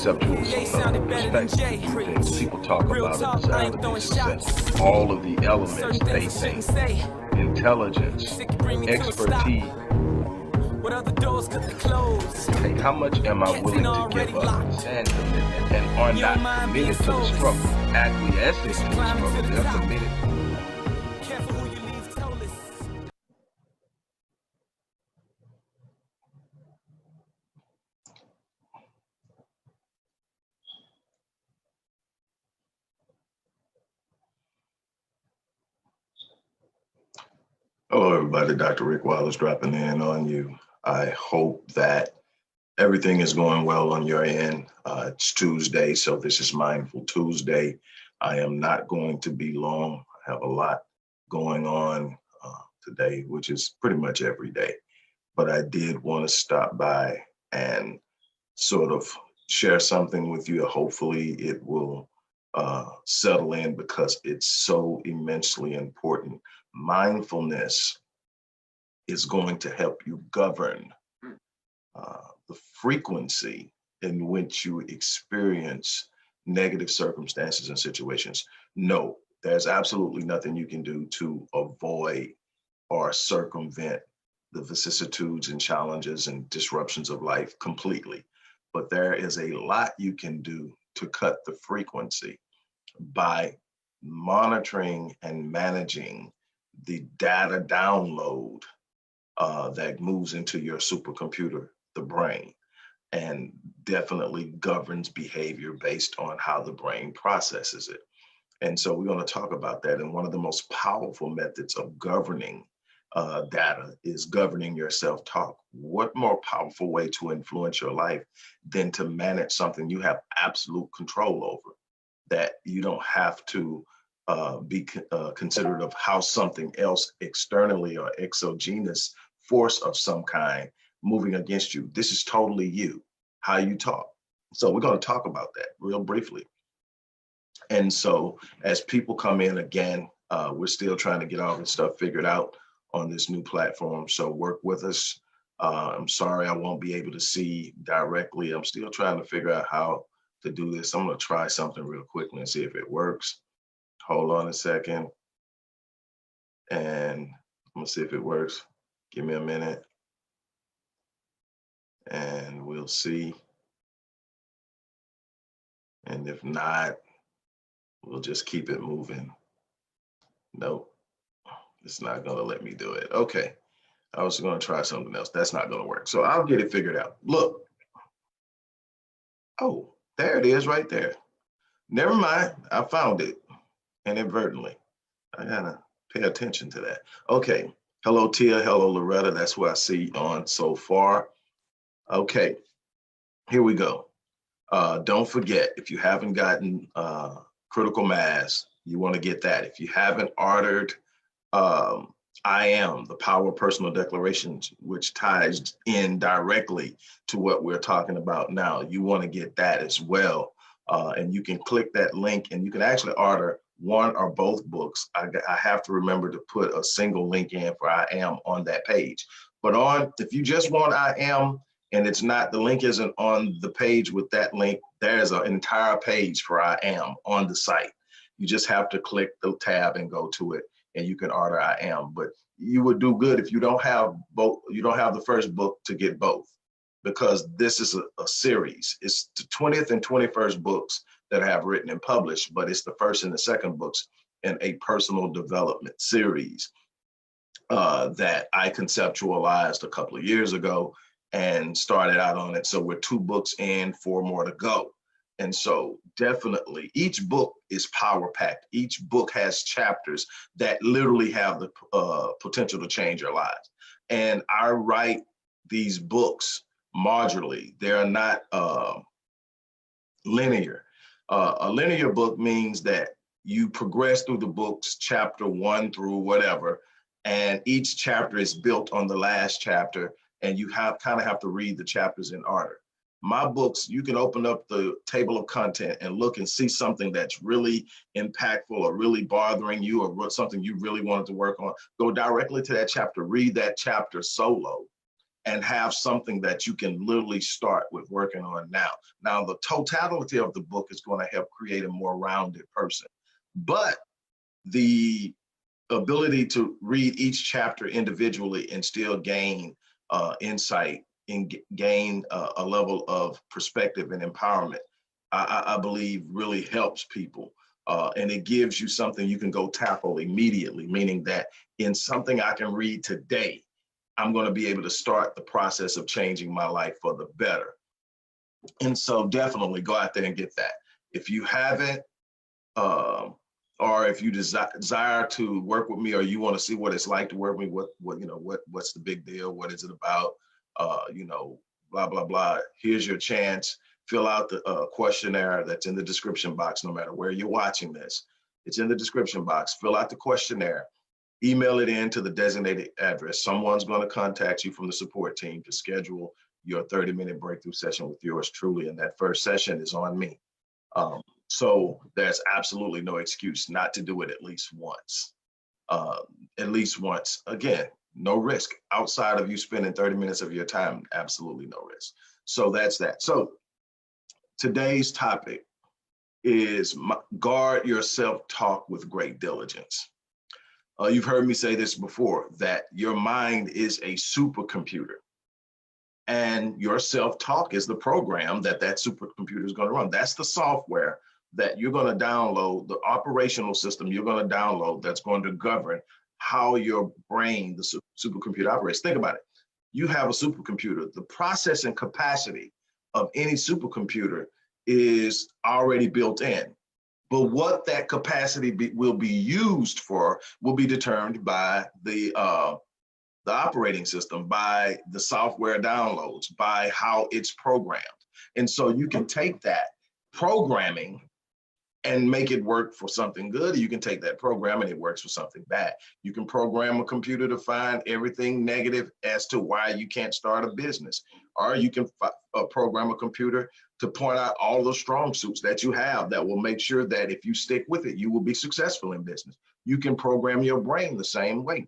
conceptual perspective, then people talk about a desirable success. All of the elements they think, intelligence, expertise. Hey, how much am I willing to give up and commitment, and are not committed to the struggle, acquiescing to the struggle, they're committed. Hello, everybody. Dr. Rick Wallace dropping in on you. I hope that everything is going well on your end. It's Tuesday, so this is Mindful Tuesday. I am not going to be long. I have a lot going on today, which is pretty much every day. But I did want to stop by and sort of share something with you. Hopefully it will settle in because it's so immensely important. Mindfulness is going to help you govern the frequency in which you experience negative circumstances and situations. No, there's absolutely nothing you can do to avoid or circumvent the vicissitudes and challenges and disruptions of life completely. But there is a lot you can do to cut the frequency by monitoring and managing the data download that moves into your supercomputer, the brain, and definitely governs behavior based on how the brain processes it. And so we're going to talk about that. And one of the most powerful methods of governing data is governing your self-talk. What more powerful way to influence your life than to manage something you have absolute control over, that you don't have to be considerate of how something else externally or exogenous force of some kind moving against you. This is totally you, how you talk. So we're going to talk about that real briefly. And so as people come in again, we're still trying to get all this stuff figured out on this new platform. So work with us. I'm sorry I won't be able to see directly. I'm still trying to figure out how to do this. I'm going to try something real quickly and see if it works. Hold on a second. And I'm going to see if it works. Give me a minute. And we'll see. And if not, we'll just keep it moving. Nope, it's not going to let me do it. Okay, I was going to try something else. That's not going to work. So I'll get it figured out. Look. Oh, there it is right there. Never mind. I found it inadvertently. I got to pay attention to that. Okay. Hello, Tia. Hello, Loretta. That's what I see on so far. Okay, here we go. Don't forget, if you haven't gotten Critical Mass, you want to get that. If you haven't ordered I Am, the Power of Personal Declarations, which ties in directly to what we're talking about now, you want to get that as well. And you can click that link and you can actually order one or both books. I have to remember to put a single link in for I Am on that page. But if you just want I Am, and it's not, the link isn't on the page with that link, there's an entire page for I Am on the site. You just have to click the tab and go to it, and you can order I Am. But you would do good if you don't have both, you don't have the first book, to get both, because this is a series. It's the 20th and 21st books that I have written and published, but it's the first and the second books in a personal development series that I conceptualized a couple of years ago and started out on it. So we're 2 books in, 4 more to go. And so definitely each book is power packed. Each book has chapters that literally have the potential to change your lives. And I write these books modularly. They are not linear. A linear book means that you progress through the books, chapter 1 through whatever, and each chapter is built on the last chapter, and you kind of have to read the chapters in order. My books, you can open up the table of content and look and see something that's really impactful or really bothering you, or something you really wanted to work on. Go directly to that chapter, read that chapter solo, and have something that you can literally start with working on now. Now, the totality of the book is going to help create a more rounded person. But the ability to read each chapter individually and still gain insight and gain a level of perspective and empowerment, I believe really helps people. And it gives you something you can go tackle immediately, meaning that in something I can read today, I'm going to be able to start the process of changing my life for the better. And so definitely go out there and get that. If you haven't, or if you desire to work with me, or you want to see what it's like to work with me, what's the big deal? What is it about? Blah, blah, blah. Here's your chance. Fill out the questionnaire that's in the description box, no matter where you're watching this. It's in the description box. Fill out the questionnaire. Email it in to the designated address. Someone's going to contact you from the support team to schedule your 30-minute breakthrough session with yours truly. And that first session is on me. So there's absolutely no excuse not to do it at least once. At least once. Again, no risk. Outside of you spending 30 minutes of your time, absolutely no risk. So that's that. So today's topic is guard your self-talk with great diligence. You've heard me say this before, that your mind is a supercomputer, and your self-talk is the program that supercomputer is going to run. That's the software that you're going to download, the operational system you're going to download that's going to govern how your brain, the supercomputer, operates. Think about it. You have a supercomputer. The processing capacity of any supercomputer is already built in. But what that capacity will be used for will be determined by the operating system, by the software downloads, by how it's programmed. And so you can take that programming and make it work for something good. You can take that program and it works for something bad. You can program a computer to find everything negative as to why you can't start a business. Or you can program a computer to point out all the strong suits that you have that will make sure that if you stick with it, you will be successful in business. You can program your brain the same way.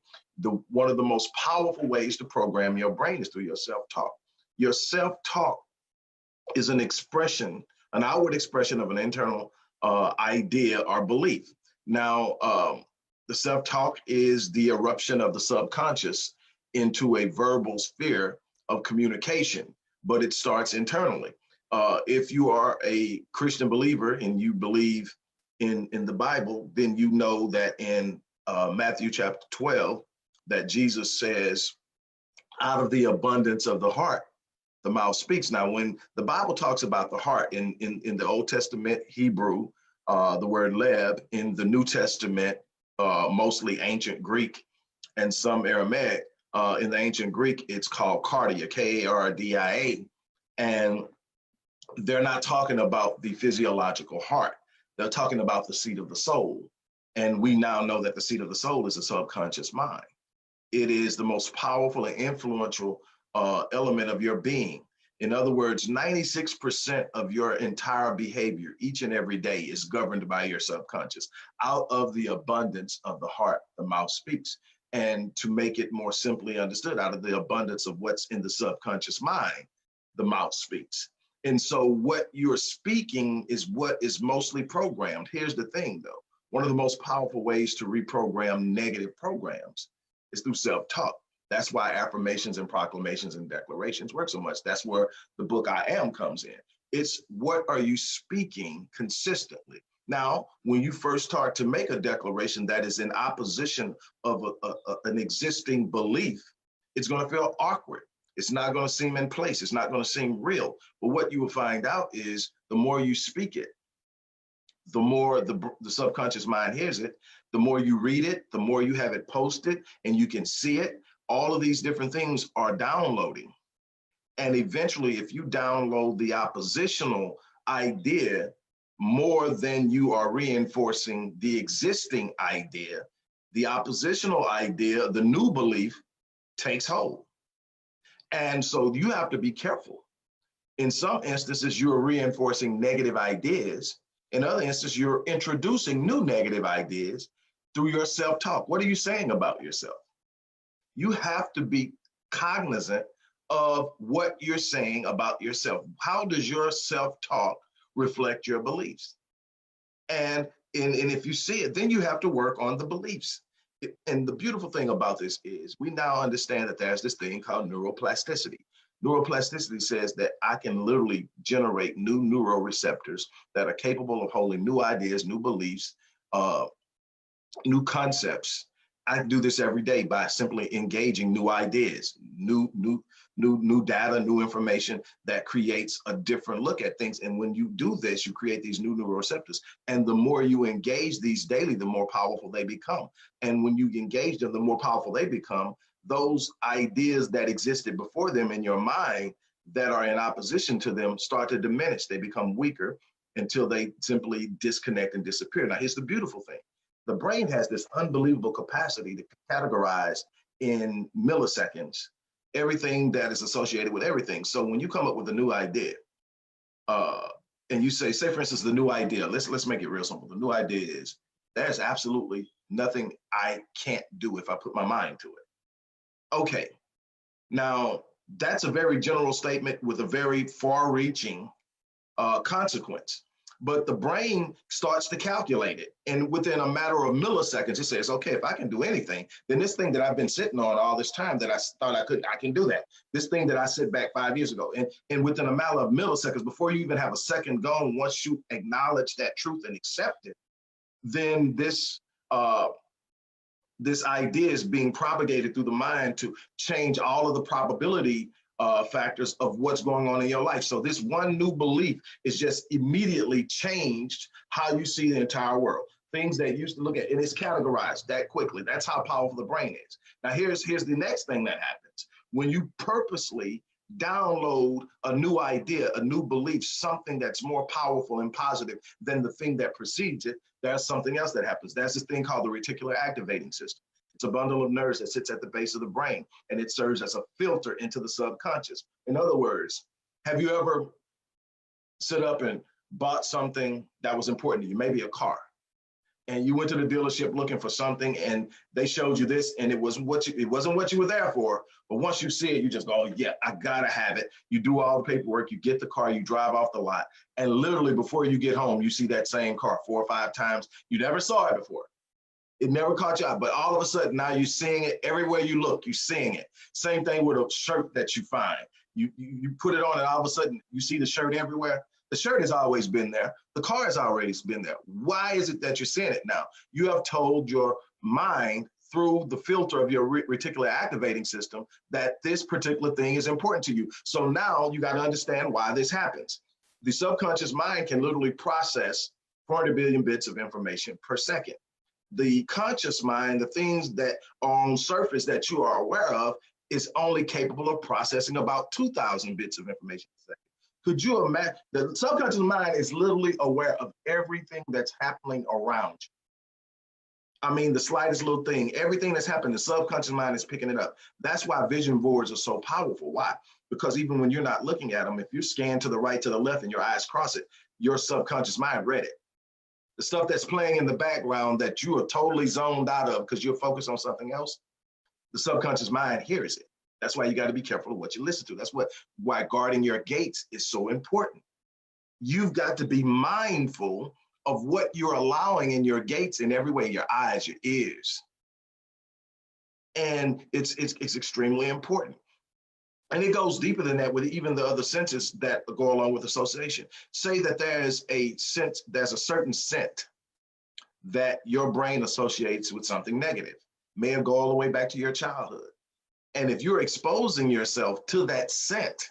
One of the most powerful ways to program your brain is through your self-talk. Your self-talk is an expression, an outward expression of an internal idea or belief. Now, the self-talk is the eruption of the subconscious into a verbal sphere of communication, but it starts internally. If you are a Christian believer and you believe in the Bible, then you know that in Matthew chapter 12, that Jesus says, out of the abundance of the heart, the mouth speaks. Now, when the Bible talks about the heart in the Old Testament Hebrew, the word leb, in the New Testament, mostly ancient Greek and some Aramaic, in the ancient Greek, it's called cardia, K-A-R-D-I-A. And they're not talking about the physiological heart. They're talking about the seat of the soul. And we now know that the seat of the soul is the subconscious mind. It is the most powerful and influential element of your being. In other words, 96% of your entire behavior each and every day is governed by your subconscious. Out of the abundance of the heart, the mouth speaks. And to make it more simply understood, out of the abundance of what's in the subconscious mind, the mouth speaks. And so what you're speaking is what is mostly programmed. Here's the thing, though. One of the most powerful ways to reprogram negative programs is through self-talk. That's why affirmations and proclamations and declarations work so much. That's where the book I Am comes in. It's what are you speaking consistently? Now, when you first start to make a declaration that is in opposition of an existing belief, it's going to feel awkward. It's not going to seem in place. It's not going to seem real. But what you will find out is the more you speak it, the more the subconscious mind hears it, the more you read it, the more you have it posted and you can see it. All of these different things are downloading. And eventually, if you download the oppositional idea more than you are reinforcing the existing idea, the oppositional idea, the new belief, takes hold. And so you have to be careful. In some instances, you're reinforcing negative ideas. In other instances, you're introducing new negative ideas through your self-talk. What are you saying about yourself? You have to be cognizant of what you're saying about yourself. How does your self-talk reflect your beliefs? And if you see it, then you have to work on the beliefs. And the beautiful thing about this is we now understand that there's this thing called neuroplasticity. Neuroplasticity says that I can literally generate new neuroreceptors that are capable of holding new ideas, new beliefs, new concepts. I do this every day by simply engaging new ideas, new data, new information that creates a different look at things. And when you do this, you create these new neuroreceptors. And the more you engage these daily, the more powerful they become. And when you engage them, the more powerful they become. Those ideas that existed before them in your mind that are in opposition to them start to diminish. They become weaker until they simply disconnect and disappear. Now, here's the beautiful thing. The brain has this unbelievable capacity to categorize in milliseconds everything that is associated with everything. So when you come up with a new idea, and you say, for instance, the new idea, let's make it real simple. The new idea is there's absolutely nothing I can't do if I put my mind to it. Okay, now that's a very general statement with a very far-reaching consequence. But the brain starts to calculate it. And within a matter of milliseconds, it says, okay, if I can do anything, then this thing that I've been sitting on all this time that I thought I couldn't, I can do that. This thing that I sit back 5 years ago. And within a matter of milliseconds, before you even have a second gone, once you acknowledge that truth and accept it, then this idea is being propagated through the mind to change all of the probability factors of what's going on in your life. So this one new belief is just immediately changed how you see the entire world. Things that you used to look at, and it's categorized that quickly. That's how powerful the brain is. Now here's the next thing that happens. When you purposely download a new idea, a new belief, something that's more powerful and positive than the thing that precedes it, there's something else that happens. There's this thing called the reticular activating system. It's a bundle of nerves that sits at the base of the brain, and it serves as a filter into the subconscious. In other words, have you ever sit up and bought something that was important to you, maybe a car, and you went to the dealership looking for something, and they showed you this, and it wasn't what you were there for, but once you see it, you just go, oh, yeah, I gotta have it. You do all the paperwork, you get the car, you drive off the lot, and literally before you get home, you see that same car 4 or 5 times. You never saw it before. It never caught you out, but all of a sudden now you're seeing it everywhere you look. You're seeing it. Same thing with a shirt that you find. You put it on, and all of a sudden you see the shirt everywhere. The shirt has always been there. The car has always been there. Why is it that you're seeing it now? You have told your mind through the filter of your reticular activating system that this particular thing is important to you. So now you got to understand why this happens. The subconscious mind can literally process 400 billion bits of information per second. The conscious mind, the things that are on surface that you are aware of, is only capable of processing about 2,000 bits of information a second. Could you imagine? The subconscious mind is literally aware of everything that's happening around you. I mean, the slightest little thing, everything that's happening, the subconscious mind is picking it up. That's why vision boards are so powerful. Why? Because even when you're not looking at them, if you scan to the right, to the left, and your eyes cross it, your subconscious mind read it. The stuff that's playing in the background that you are totally zoned out of because you're focused on something else, the subconscious mind hears it. That's why you got to be careful of what you listen to. That's why guarding your gates is so important. You've got to be mindful of what you're allowing in your gates in every way, your eyes, your ears. And it's extremely important. And it goes deeper than that with even the other senses that go along with association. Say that there's a certain scent that your brain associates with something negative. May have go all the way back to your childhood. And if you're exposing yourself to that scent,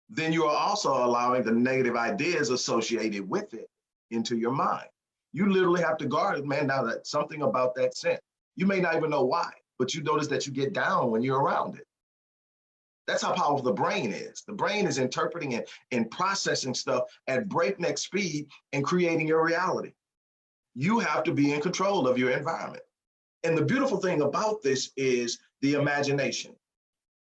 then you are also allowing the negative ideas associated with it into your mind. You literally have to guard it, man. Now that's something about that scent. You may not even know why, but you notice that you get down when you're around it. That's how powerful the brain is. The brain is interpreting it and processing stuff at breakneck speed and creating your reality. You have to be in control of your environment. And the beautiful thing about this is the imagination.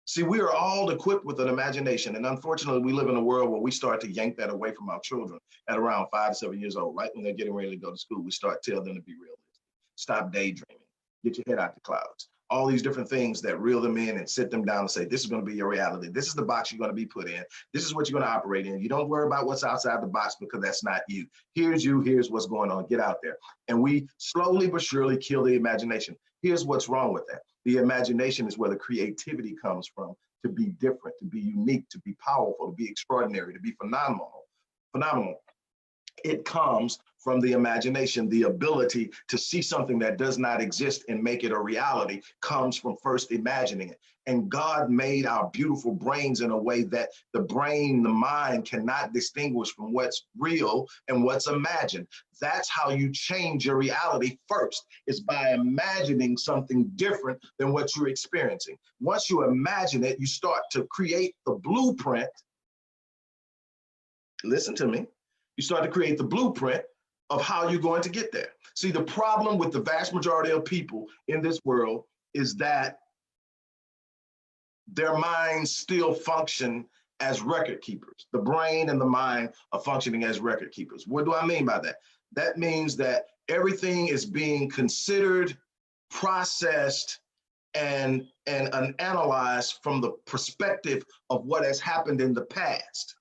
See, we are all equipped with an imagination. And unfortunately, we live in a world where we start to yank that away from our children at around 5 to 7 years old, right when they're getting ready to go to school. We start telling them to be realistic. Stop daydreaming. Get your head out the clouds. all these different things that reel them in and sit them down and say, this is going to be your reality. This is the box you're going to be put in. This is what you're going to operate in. You don't worry about what's outside the box because that's not you. Here's you. Here's what's going on. Get out there. And we slowly but surely kill the imagination. Here's what's wrong with that. The imagination is where the creativity comes from, to be different, to be unique, to be powerful, to be extraordinary, to be phenomenal. It comes from the imagination. The ability to see something that does not exist and make it a reality comes from first imagining it. And God made our beautiful brains in a way that the brain, the mind cannot distinguish from what's real and what's imagined. That's how you change your reality first, is by imagining something different than what you're experiencing. Once you imagine it, you start to create the blueprint. Listen to me. You start to create the blueprint of how you're going to get there. See, the problem with the vast majority of people in this world is that their minds still function as record keepers. The brain and the mind are functioning as record keepers. What do I mean by that? That means that everything is being considered, processed, and analyzed from the perspective of what has happened in the past.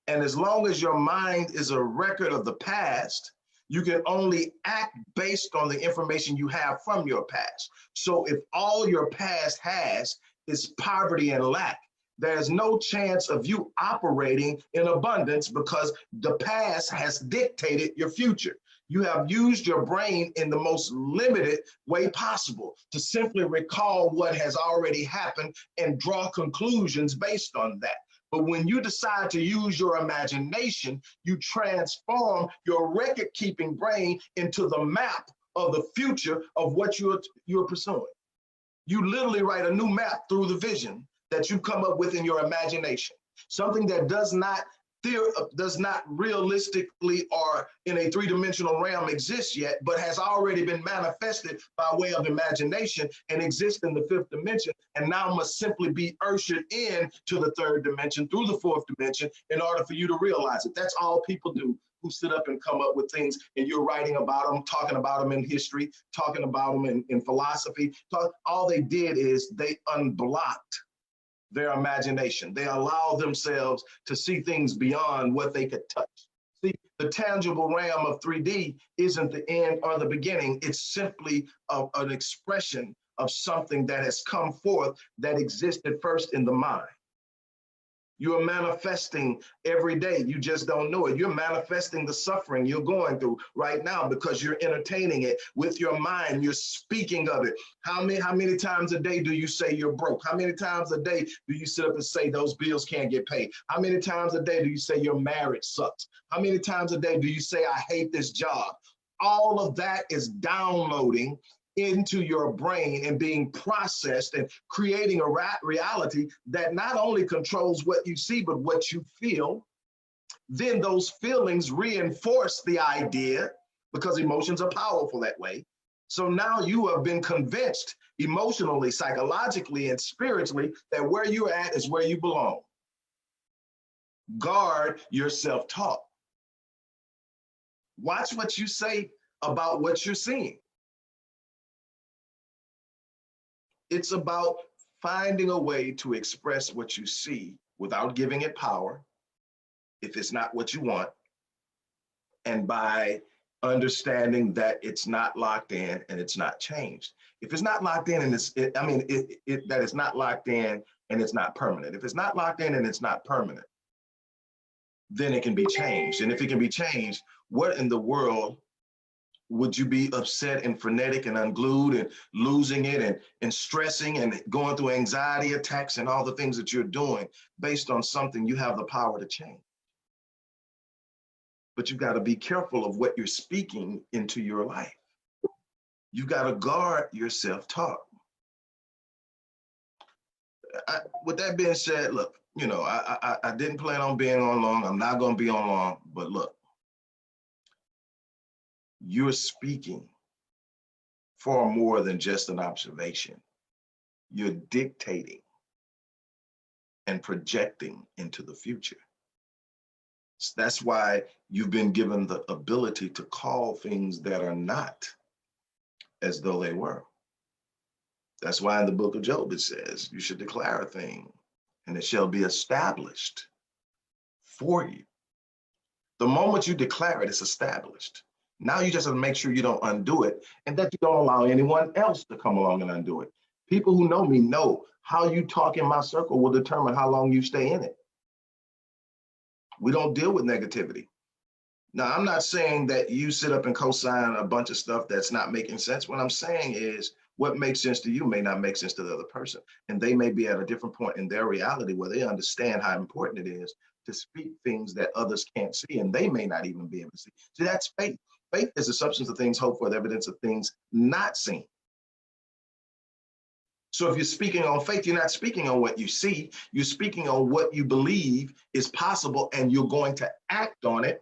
And as long as your mind is a record of the past, you can only act based on the information you have from your past. So if all your past has is poverty and lack, there's no chance of you operating in abundance because the past has dictated your future. You have used your brain in the most limited way possible to simply recall what has already happened and draw conclusions based on that. But when you decide to use your imagination, you transform your record-keeping brain into the map of the future of what you're pursuing. You literally write a new map through the vision that you come up with in your imagination, something that does not realistically or in a three-dimensional realm exist yet, but has already been manifested by way of imagination and exists in the fifth dimension, and now must simply be ushered in to the third dimension through the fourth dimension in order for you to realize it. That's all people do who sit up and come up with things, and you're writing about them, talking about them in history, talking about them in philosophy. All they did is they unblocked their imagination. They allow themselves to see things beyond what they could touch. See, the tangible realm of 3D isn't the end or the beginning. It's simply an expression of something that has come forth that existed first in the mind. You are manifesting every day. You just don't know it. You're manifesting the suffering you're going through right now because you're entertaining it with your mind. You're speaking of it. How many times a day do you say you're broke? How many times a day do you sit up and say those bills can't get paid? How many times a day do you say your marriage sucks? How many times a day do you say I hate this job? All of that is downloading into your brain and being processed and creating a reality that not only controls what you see, but what you feel. Then those feelings reinforce the idea, because emotions are powerful that way. So now you have been convinced emotionally, psychologically, and spiritually that where you're at is where you belong. Guard your self-talk. Watch what you say about what you're seeing. It's about finding a way to express what you see without giving it power, if it's not what you want, and by understanding that it's not locked in and it's not changed. If it's not locked in and that it's not locked in and it's not permanent. If it's not locked in and it's not permanent, then it can be changed. And if it can be changed, what in the world would you be upset and frenetic and unglued and losing it and stressing and going through anxiety attacks and all the things that you're doing based on something you have the power to change? But you've got to be careful of what you're speaking into your life. You've got to guard your self-talk. With that being said, look, I didn't plan on being on long. I'm not going to be on long, but look. You're speaking far more than just an observation. You're dictating and projecting into the future. So that's why you've been given the ability to call things that are not as though they were. That's why in the book of Job it says, you should declare a thing and it shall be established for you. The moment you declare it, it's established. Now you just have to make sure you don't undo it and that you don't allow anyone else to come along and undo it. People who know me know how you talk in my circle will determine how long you stay in it. We don't deal with negativity. Now, I'm not saying that you sit up and co-sign a bunch of stuff that's not making sense. What I'm saying is what makes sense to you may not make sense to the other person. And they may be at a different point in their reality where they understand how important it is to speak things that others can't see, and they may not even be able to see. See, that's faith. Faith is the substance of things hoped for, the evidence of things not seen. So if you're speaking on faith, you're not speaking on what you see. You're speaking on what you believe is possible, and you're going to act on it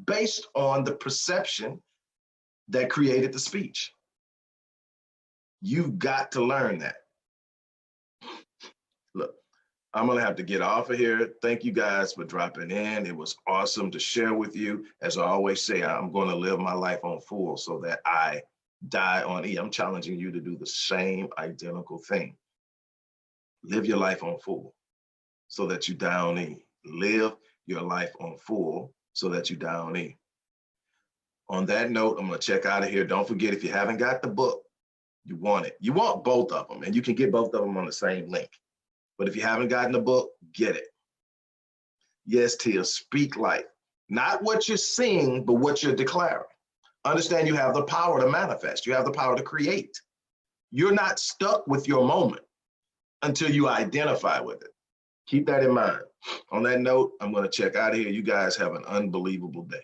based on the perception that created the speech. You've got to learn that. Look, I'm going to have to get off of here. Thank you guys for dropping in. It was awesome to share with you. As I always say, I'm going to live my life on full so that I die on E. I'm challenging you to do the same identical thing. Live your life on full so that you die on E. Live your life on full so that you die on E. On that note, I'm going to check out of here. Don't forget, if you haven't got the book, you want it. You want both of them, and you can get both of them on the same link. But if you haven't gotten the book, get it. Yes, Tia, speak life. Not what you're seeing, but what you're declaring. Understand you have the power to manifest. You have the power to create. You're not stuck with your moment until you identify with it. Keep that in mind. On that note, I'm going to check out of here. You guys have an unbelievable day.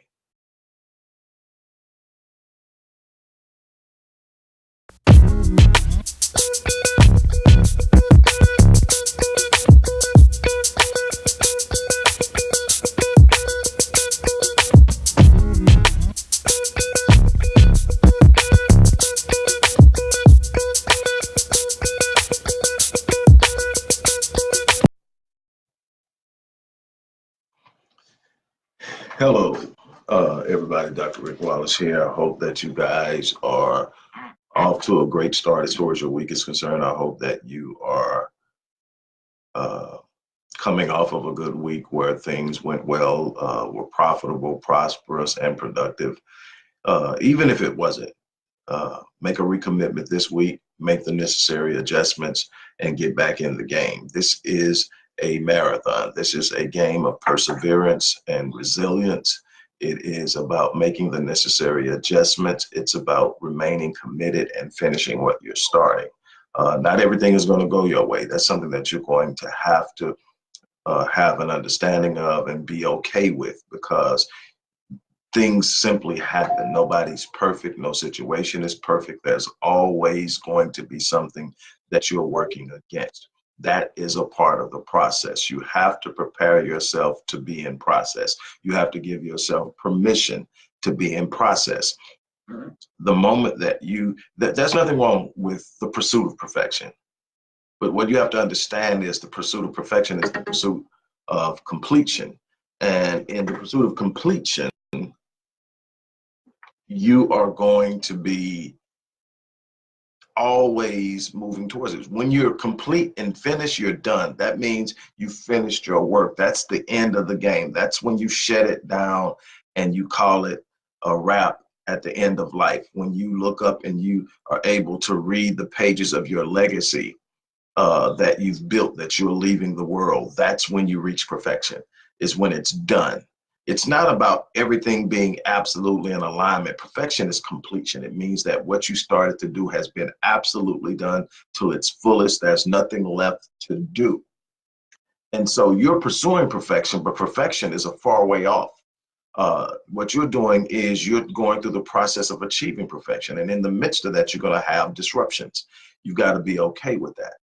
Hello, everybody. Dr. Rick Wallace here. I hope that you guys are off to a great start as far as your week is concerned. I hope that you are coming off of a good week where things went well, were profitable, prosperous, and productive. Even if it wasn't, make a recommitment this week, make the necessary adjustments, and get back in the game. This is a marathon. This is a game of perseverance and resilience. It is about making the necessary adjustments. It's about remaining committed and finishing what you're starting. Not everything is going to go your way. That's something that you're going to have an understanding of and be okay with, because things simply happen. Nobody's perfect. No situation is perfect. There's always going to be something that you're working against. That is a part of the process. You have to prepare yourself to be in process. You have to give yourself permission to be in process. The moment that there's nothing wrong with the pursuit of perfection. But what you have to understand is the pursuit of perfection is the pursuit of completion. And in the pursuit of completion, you are going to be always moving towards it. When you're complete and finished, you're done. That means you finished your work. That's the end of the game. That's when you shut it down and you call it a wrap at the end of life. When you look up and you are able to read the pages of your legacy that you've built, that you're leaving the world, that's when you reach perfection, is when it's done. It's not about everything being absolutely in alignment. Perfection is completion. It means that what you started to do has been absolutely done to its fullest. There's nothing left to do. And so you're pursuing perfection, but perfection is a far way off. What you're doing is you're going through the process of achieving perfection. And in the midst of that, you're going to have disruptions. You've got to be okay with that.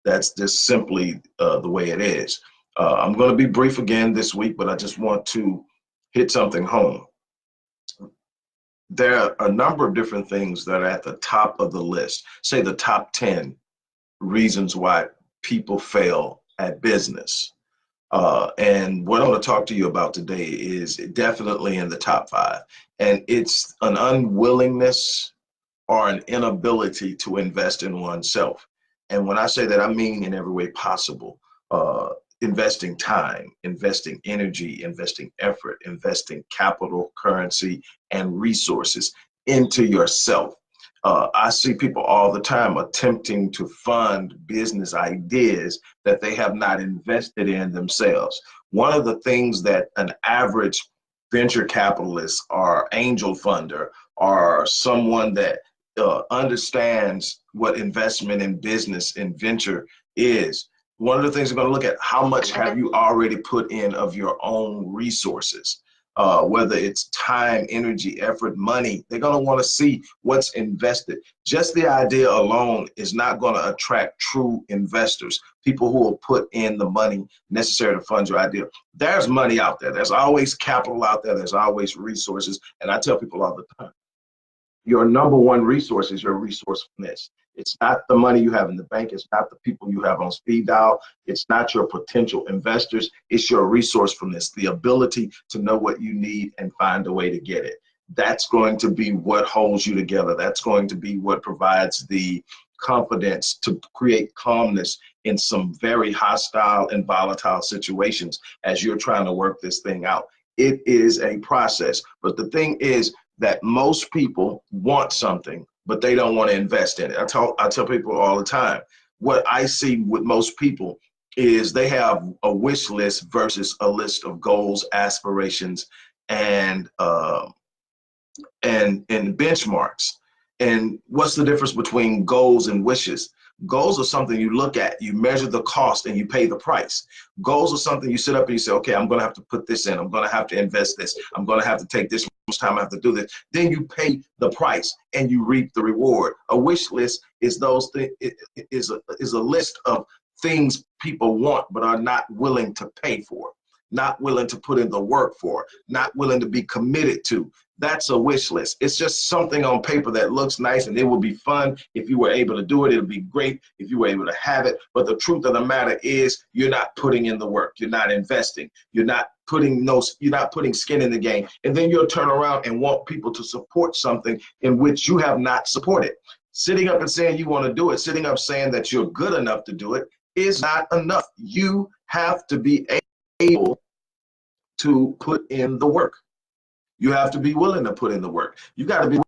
That's just simply the way it is. I'm going to be brief again this week, but I just want to hit something home. There are a number of different things that are at the top of the list, say the top 10 reasons why people fail at business. And what I'm going to talk to you about today is definitely in the top 5. And it's an unwillingness or an inability to invest in oneself. And when I say that, I mean in every way possible. Investing time, investing energy, investing effort, investing capital, currency, and resources into yourself. I see people all the time attempting to fund business ideas that they have not invested in themselves. One of the things that an average venture capitalist or angel funder or someone that understands what investment in business and venture is, one of the things they're going to look at, how much have you already put in of your own resources? Whether it's time, energy, effort, money, they're going to want to see what's invested. Just the idea alone is not going to attract true investors, people who will put in the money necessary to fund your idea. There's money out there. There's always capital out there. There's always resources. And I tell people all the time, your number one resource is your resourcefulness. It's not the money you have in the bank. It's not the people you have on speed dial. It's not your potential investors. It's your resourcefulness, the ability to know what you need and find a way to get it. That's going to be what holds you together. That's going to be what provides the confidence to create calmness in some very hostile and volatile situations as you're trying to work this thing out. It is a process. But the thing is that most people want something, but they don't want to invest in it. I tell people all the time, what I see with most people is they have a wish list versus a list of goals, aspirations, and benchmarks. And what's the difference between goals and wishes? Goals are something you look at, you measure the cost, and you pay the price. Goals are something you sit up and you say, okay, I'm going to have to put this in. I'm going to have to invest this. I'm going to have to take this much time. I have to do this. Then you pay the price and you reap the reward. A wish list is those things. Is a list of things people want but are not willing to pay for, not willing to put in the work for, not willing to be committed to. That's a wish list. It's just something on paper that looks nice, and it will be fun. If you were able to do it, it'll be great if you were able to have it. But the truth of the matter is you're not putting in the work. You're not investing. You're not putting skin in the game. And then you'll turn around and want people to support something in which you have not supported. Sitting up and saying you want to do it, sitting up saying that you're good enough to do it is not enough. You have to be able to put in the work. You have to be willing to put in the work. You got to be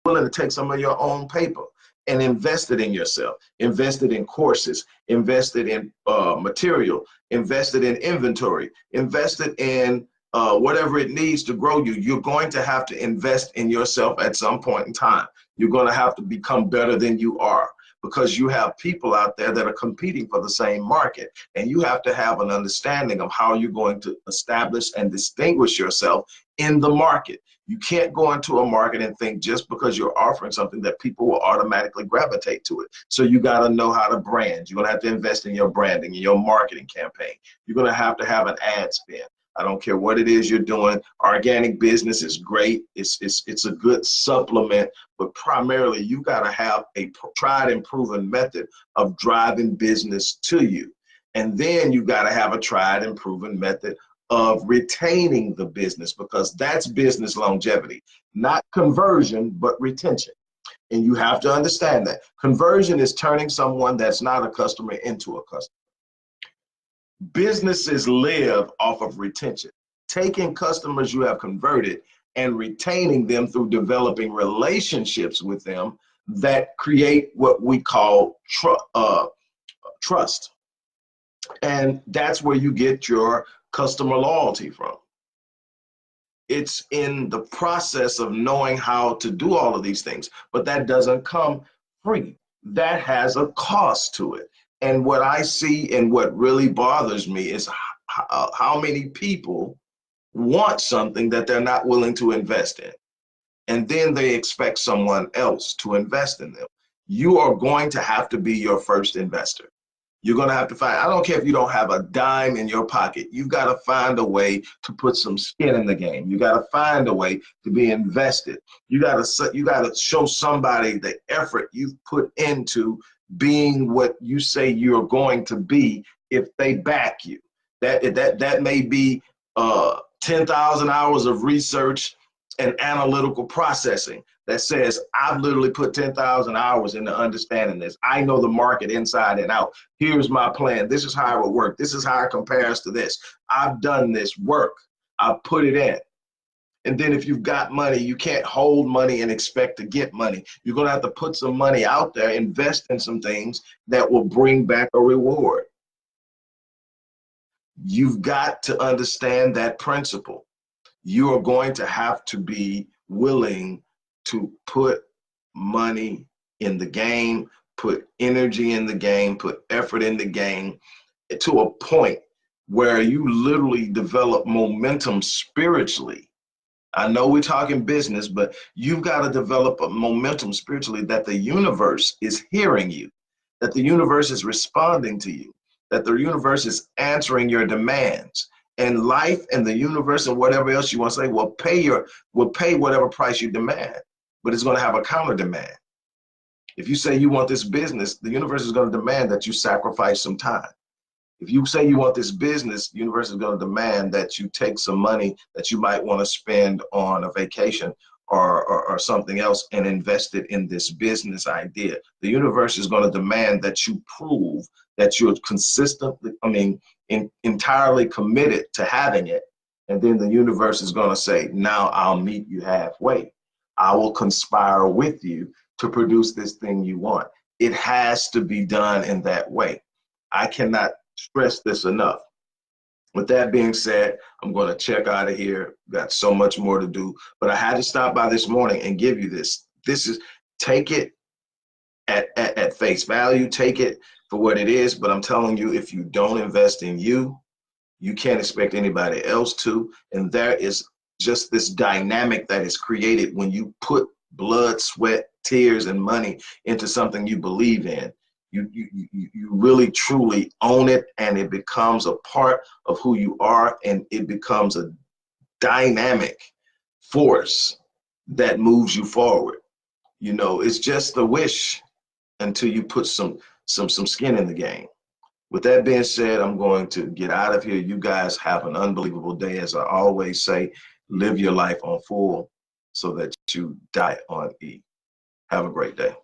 willing to take some of your own paper and invest it in yourself, invest it in courses, invest it in material, invest it in inventory, invest it in whatever it needs to grow you. You're going to have to invest in yourself at some point in time. You're going to have to become better than you are, because you have people out there that are competing for the same market, and you have to have an understanding of how you're going to establish and distinguish yourself in the market. You can't go into a market and think just because you're offering something that people will automatically gravitate to it. So you got to know how to brand. You're going to have to invest in your branding, in your marketing campaign. You're going to have an ad spend. I don't care what it is you're doing. Organic business is great. It's a good supplement, but primarily you got to have a tried and proven method of driving business to you. And then you got to have a tried and proven method of retaining the business, because that's business longevity, not conversion, but retention. And you have to understand that conversion is turning someone that's not a customer into a customer. Businesses live off of retention, taking customers you have converted and retaining them through developing relationships with them that create what we call trust. And that's where you get your customer loyalty from. It's in the process of knowing how to do all of these things, but that doesn't come free. That has a cost to it. And what I see and what really bothers me is how many people want something that they're not willing to invest in. And then they expect someone else to invest in them. You are going to have to be your first investor. You're going to have to find, I don't care if you don't have a dime in your pocket, you've got to find a way to put some skin in the game. You got to find a way to be invested. You got to show somebody the effort you've put into being what you say you're going to be if they back you. That may be 10,000 hours of research and analytical processing that says, I've literally put 10,000 hours into understanding this. I know the market inside and out. Here's my plan. This is how it would work. This is how it compares to this. I've done this work. I've put it in. And then if you've got money, you can't hold money and expect to get money. You're going to have to put some money out there, invest in some things that will bring back a reward. You've got to understand that principle. You are going to have to be willing to put money in the game, put energy in the game, put effort in the game to a point where you literally develop momentum spiritually. I know we're talking business, but you've got to develop a momentum spiritually that the universe is hearing you, that the universe is responding to you, that the universe is answering your demands. And life and the universe and whatever else you want to say will pay whatever price you demand, but it's going to have a counter demand. If you say you want this business, the universe is going to demand that you sacrifice some time. If you say you want this business, the universe is going to demand that you take some money that you might want to spend on a vacation or something else and invest it in this business idea. The universe is going to demand that you prove that you're consistently, entirely committed to having it. And then the universe is going to say, now I'll meet you halfway. I will conspire with you to produce this thing you want. It has to be done in that way. I cannot stress this enough. With that being said, I'm going to check out of here. Got so much more to do, but I had to stop by this morning and give you this. Take it at face value, take it for what it is. But I'm telling you, if you don't invest in you, you can't expect anybody else to. And there is just this dynamic that is created when you put blood, sweat, tears, and money into something you believe in. You really truly own it, and it becomes a part of who you are, and it becomes a dynamic force that moves you forward. You know, it's just a wish until you put some skin in the game. With that being said, I'm going to get out of here. You guys have an unbelievable day. As I always say, live your life on full so that you die on E. Have a great day.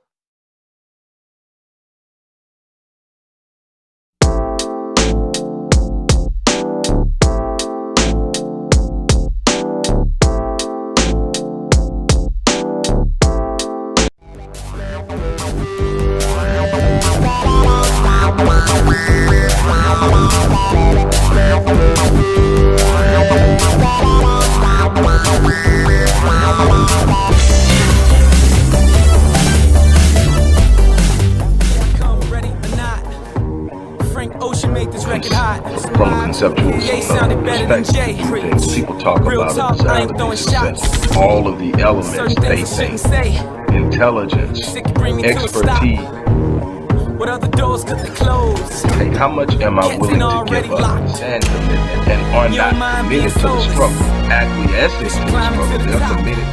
From a conceptual perspective, people talk about it, success, all of the elements they think, intelligence, expertise. What other doors could they close? Hey, how much am I willing to give up and commitment, and are not committed to the struggle, acquiescing to the struggle, they're committed.